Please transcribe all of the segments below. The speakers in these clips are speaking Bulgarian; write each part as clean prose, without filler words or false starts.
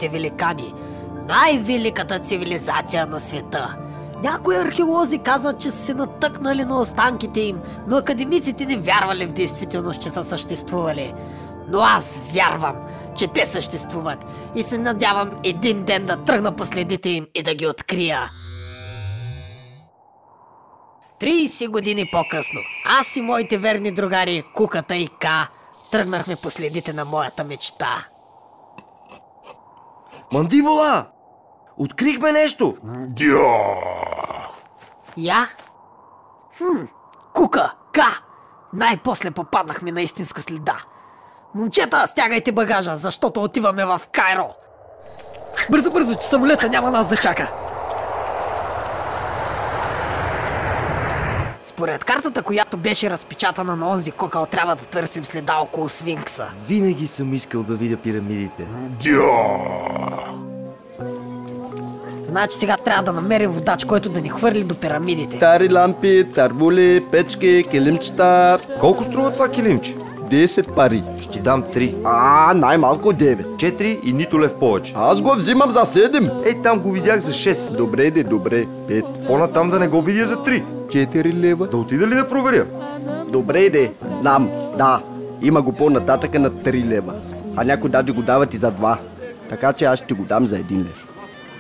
Черните великани. Най-великата цивилизация на света. Някои археолози казват, че са се натъкнали на останките им, но академиците не вярвали в действителност, че са съществували. Но аз вярвам, че те съществуват и се надявам един ден да тръгна по следите им и да ги открия. 30 години по-късно, аз и моите верни другари, Куката и Ка, тръгнахме по следите на моята мечта. Мандибула! Открихме нещо! Я? Кука, Ка! Най-после попаднахме на истинска следа. Момчета, стягайте багажа, защото отиваме в Кайро. Бързо, бързо, че самолета няма нас да чака. Според картата, която беше разпечатана на онзи кокъл, трябва да търсим следа около Сфинкса. Винаги съм искал да видя пирамидите. Значи сега трябва да намерим водач, който да ни хвърли до пирамидите. Стари лампи, царбули, печки, килимчета. Колко струва това килимче? 10 пари. Ще дам 3. Най-малко 9. 4 и нито лев повече. Аз го взимам за 7. Ей, там го видях за 6. Добре, добре. 5. По-натам да не го видя за 3. 4 лева. Да отида ли да проверя? Добре, знам. Да, има го по-нататъка на 3 лева. А някой даже го дават и за 2. Така че аз ще го дам за 1 лев.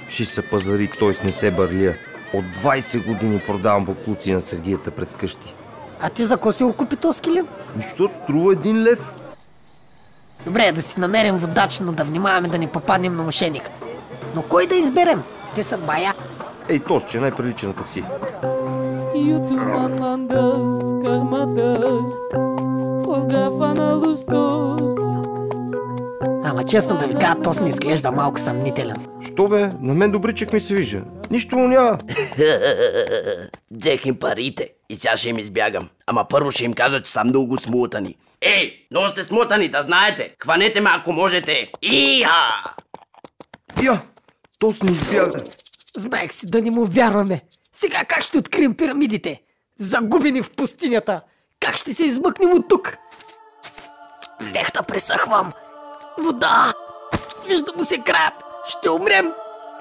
Ще се пазари, той с не се бърлия. От 20 години продавам боклуци на Сергията пред къщи. А ти за ко си го купи този килим? Нищо, струва 1 лев. Добре, да си намерим водач, но да внимаваме да не попаднем на мошеник. Но кой да изберем? Те са бая. Ей, този, че е най-прилича на такси. Ама честно да ви кажа, то ми изглежда малко съмнителен. Що бе? На мен добричък ми се вижда. Нищо му няма. Взех им парите и сега ще им избягам. Ама първо ще им кажа, че са много смутани. Ей, но сте смутани, да знаете. Хванете ме, ако можете. Я! То с ни избяга. Знаех си да не му вярваме. Сега как ще открием пирамидите? Загубени в пустинята. Как ще се измъкнем от тук? Взех да пресъхвам. Вода! Вижда му се краят. Ще умрем.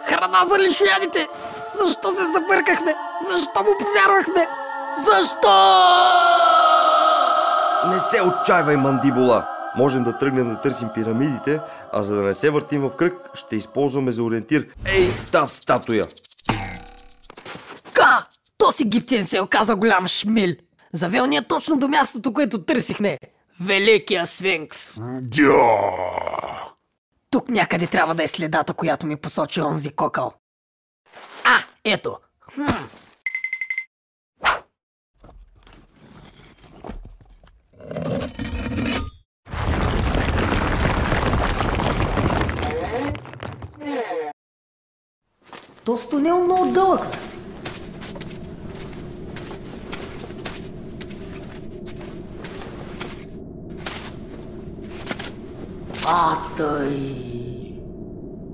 Храна за лишоядите. Защо се забъркахме? Защо му повярвахме? Защо? Не се отчайвай, мандибула. Можем да тръгнем да търсим пирамидите, а за да не се въртим в кръг, ще използваме за ориентир. Ей, тази статуя! Ка! Този египтян се оказа голям шмил. Завел ни точно до мястото, което търсихме. Великия Сфинкс. Тук някъде трябва да е следата, която ми посочи онзи кокъл. Ето. Този тунел много дълъг. Тъй.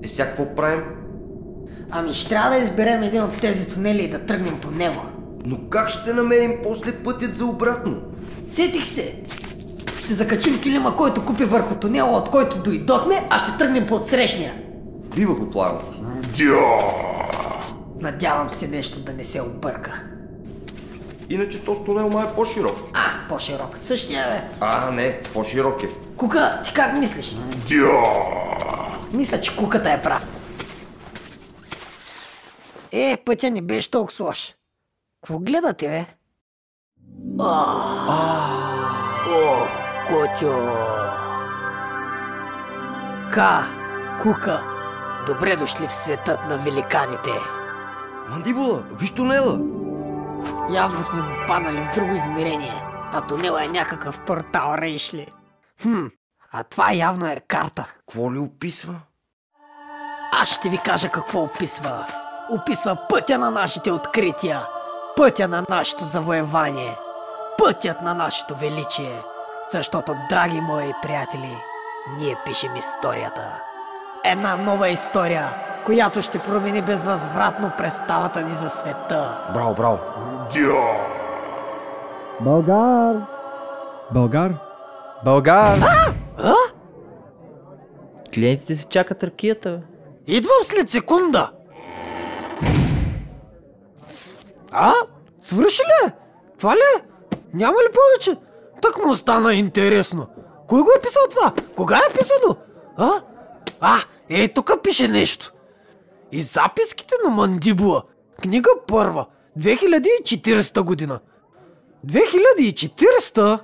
Сега какво правим? Ами ще трябва да изберем един от тези тунели и да тръгнем по него. Но как ще намерим после пътят за обратно? Сетих се! Ще закачим килима, който купи върху тунела, от който дойдохме, а ще тръгнем по отсрещния. Бива го планът. Надявам се нещо да не се обърка. Иначе този тунел май е по-широк. По-широк. Същия бе. Не, по-широк е. Кука, ти как мислиш? Мисля, че Куката е прав. Пътя не беше толкова лош. Какво гледате, бе? Котю! Ка, Кука, добре дошли в светът на великаните. Мандибула, виж тунела! Явно сме попаднали в друго измерение, а тунела е някакъв портал, рейшли. А това явно е карта. Какво ли описва? Аз ще ви кажа какво описва. Описва пътя на нашите открития, пътя на нашето завоевание, пътят на нашето величие. Защото, драги мои приятели, ние пишем историята. Една нова история, която ще промени безвъзвратно представата ни за света. Браво, браво! Българ! Клиентите си чакат ракията, бе. Идвам след секунда. Свърши ли? Това ли? Няма ли повече? Так му стана интересно. Кой го е писал това? Кога е писано? Тук пише нещо. И записките на Мандибула. Книга първа. 2040 година. 2040?